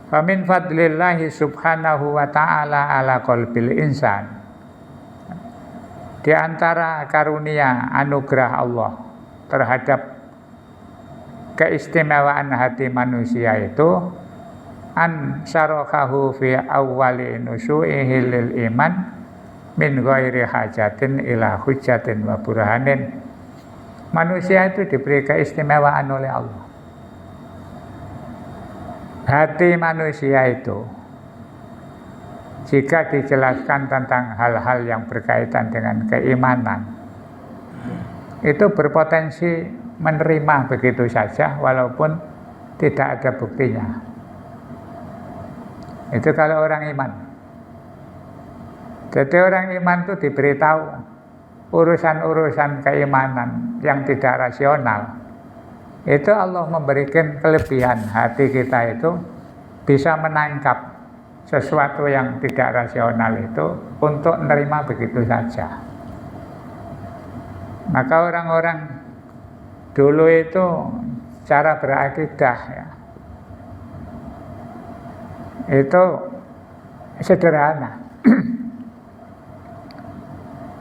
Famin fadlillahi subhanahu wa ta'ala ala qalbil insan. Di antara karunia anugerah Allah terhadap keistimewaan hati manusia itu an syarakahu fi awwali nusu'ihi lil iman min ghairi hajatin ila hujjatin wa burhanin. Manusia itu diberi keistimewaan oleh Allah. Hati manusia itu jika dijelaskan tentang hal-hal yang berkaitan dengan keimanan, itu berpotensi menerima begitu saja walaupun tidak ada buktinya. Itu kalau orang iman. Jadi orang iman itu diberitahu urusan-urusan keimanan yang tidak rasional. Itu Allah memberikan kelebihan hati kita itu bisa menangkap sesuatu yang tidak rasional itu untuk menerima begitu saja. Maka orang-orang dulu itu cara berakidah ya, itu sederhana.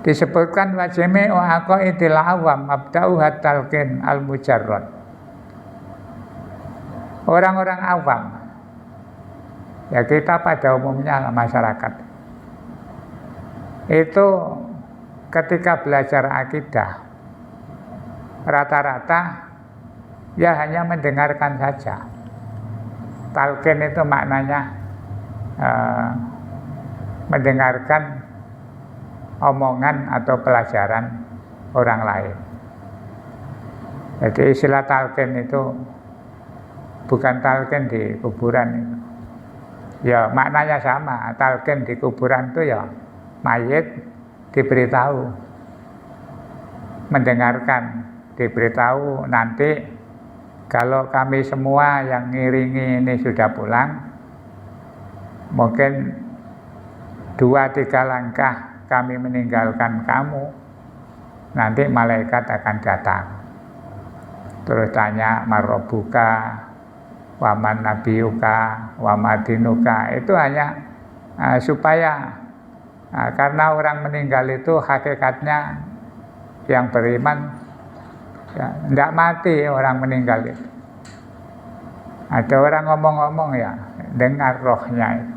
Disebutkan wa jami'u aqaidil awam mabda'u hatalqin al-mujarrad. Orang-orang awam, ya kita pada umumnya masyarakat, itu ketika belajar akidah rata-rata ya hanya mendengarkan saja. Talqin itu maknanya mendengarkan omongan atau pelajaran orang lain. Jadi istilah talqin itu bukan talqin di kuburan itu. Ya maknanya sama. Talqin di kuburan itu ya mayit diberitahu, mendengarkan, diberitahu nanti kalau kami semua yang ngiringi ini sudah pulang, mungkin 2-3 langkah kami meninggalkan kamu, nanti malaikat akan datang. Terus tanya marrobuka, waman nabiyuka, wamadinuka. Itu hanya supaya karena orang meninggal itu hakikatnya yang beriman ya, tidak mati orang meninggal itu. Ada orang ngomong-ngomong ya, dengar rohnya.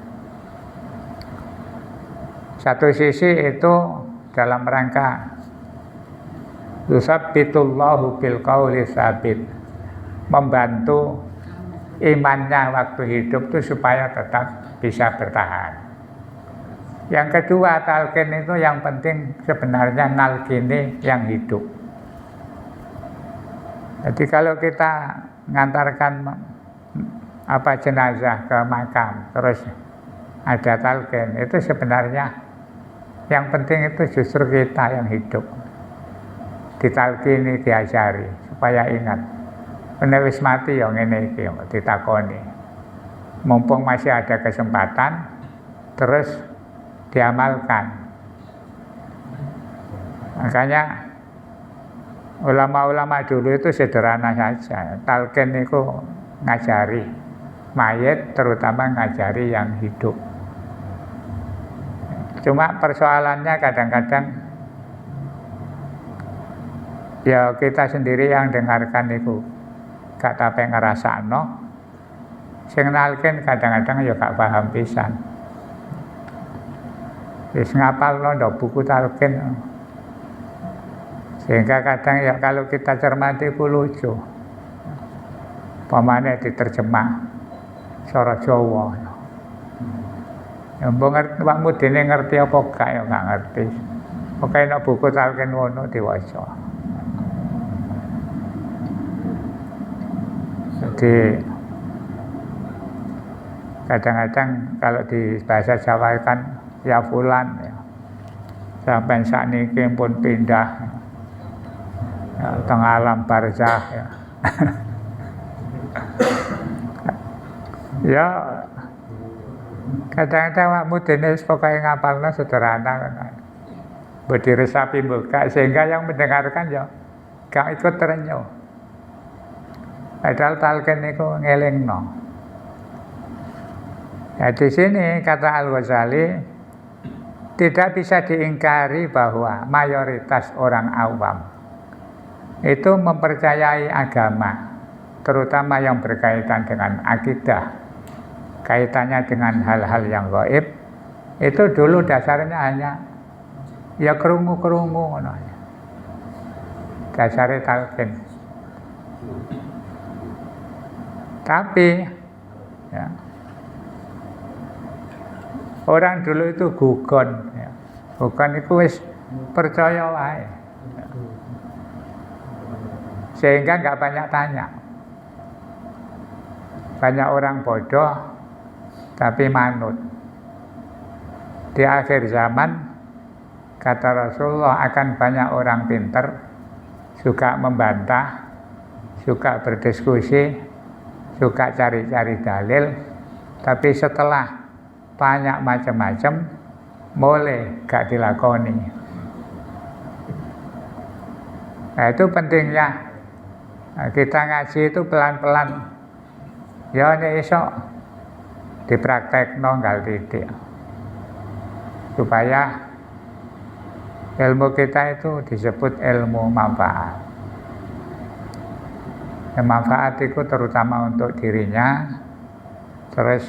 Satu sisi itu dalam rangka yusabbitullahu bil qauli tsabit, membantu imannya waktu hidup itu supaya tetap bisa bertahan. Yang kedua, talqin itu yang penting sebenarnya nalkini yang hidup. Jadi kalau kita ngantarkan jenazah ke makam terus ada talqin, itu sebenarnya yang penting itu justru kita yang hidup, ditalkini, diajari supaya ingat wis mati yang ini iki ditakoni, mumpung masih ada kesempatan terus diamalkan. Makanya ulama-ulama dulu itu sederhana saja. Talqin itu ngajari mayit, terutama ngajari yang hidup. Cuma persoalannya kadang-kadang ya kita sendiri yang dengarkan itu gak tape ngerasakno, sing nalkin kadang-kadang ya gak paham pisan. Wis ngapalno ndak buku talqin. Sehingga kadang ya kalau kita cermati ku lucu. Pamane diterjemah cara Jawa. Ya mbok ngerti wakmu dene ngerti apa gak ya gak ngerti. Pokoke nek buku talqin ngono diwaca. Jadi kadang-kadang kalau di bahasa Jawa kan ya fulan ya, sampai sakniki pun pindah ya, tengah alam barzah ya. Ya kadang-kadang wakmu dene pokoke ngapalno sederhana kan. Mbok diresapi buka sehingga yang mendengarkan ya gak ikut terenyuh. Padahal talqin niku ngelingno. Nah, di sini kata Al-Ghazali tidak bisa diingkari bahwa mayoritas orang awam itu mempercayai agama, terutama yang berkaitan dengan akidah, kaitannya dengan hal-hal yang gaib. Itu dulu dasarnya hanya ya kerungu-kerungu, dasarnya talqin. Tapi ya, orang dulu itu gugon, ya. Gugon itu wis percaya wae, ya. Sehingga nggak banyak tanya. Banyak orang bodoh tapi manut. Di akhir zaman kata Rasulullah akan banyak orang pintar, suka membantah, suka berdiskusi, suka cari-cari dalil, tapi setelah banyak macam-macam boleh gak dilakoni. Nah, itu pentingnya kita ngaji itu pelan-pelan. Ya ini esok dipraktek nonggal titik supaya ilmu kita itu disebut ilmu manfaat. Manfaat itu terutama untuk dirinya, terus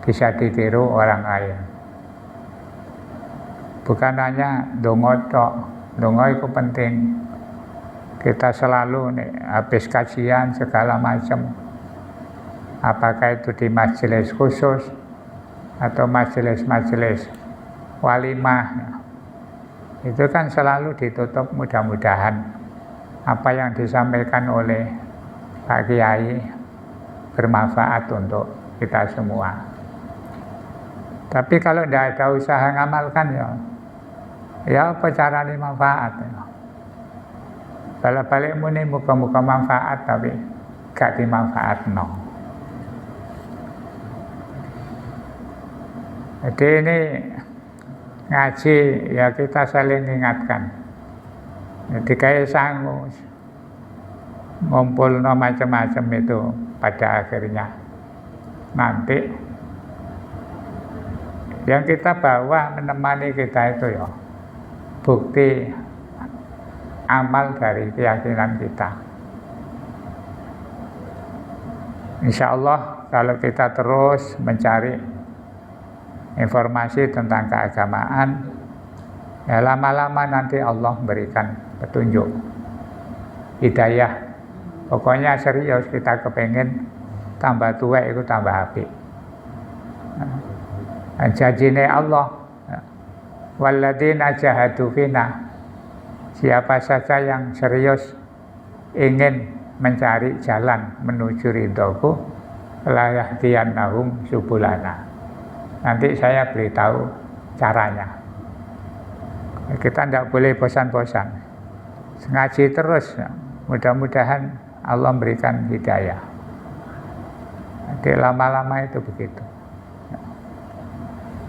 bisa ditiru orang lain. Bukan hanya dongo tok, dongo itu penting. Kita selalu nih, habis kajian segala macam, apakah itu di majelis khusus atau majelis-majelis walimah, itu kan selalu ditutup mudah-mudahan apa yang disampaikan oleh Pak Kiai bermanfaat untuk kita semua. Tapi kalau tidak ada usaha ngamalkan ya apa caranya manfaat ya. Balik-balik muni muka-muka manfaat tapi gak dimanfaat no. Jadi ini ngaji ya kita saling ingatkan. Jadi kayak sanggup ngumpul no macam-macam itu pada akhirnya nanti yang kita bawa menemani kita itu ya bukti amal dari keyakinan kita. Insya Allah kalau kita terus mencari informasi tentang keagamaan, ya lama-lama nanti Allah berikan petunjuk, hidayah. Pokoknya serius kita kepengen tambah tua itu tambah apik. Janjine Allah, walladzina jahadu fina, siapa saja yang serius ingin mencari jalan menuju ridhoku, la yahdiyannahum subulana. Nanti saya beritahu caranya. Kita tidak boleh bosan-bosan, ngaji terus. Mudah-mudahan Allah memberikan hidayah. Jadi lama-lama itu begitu.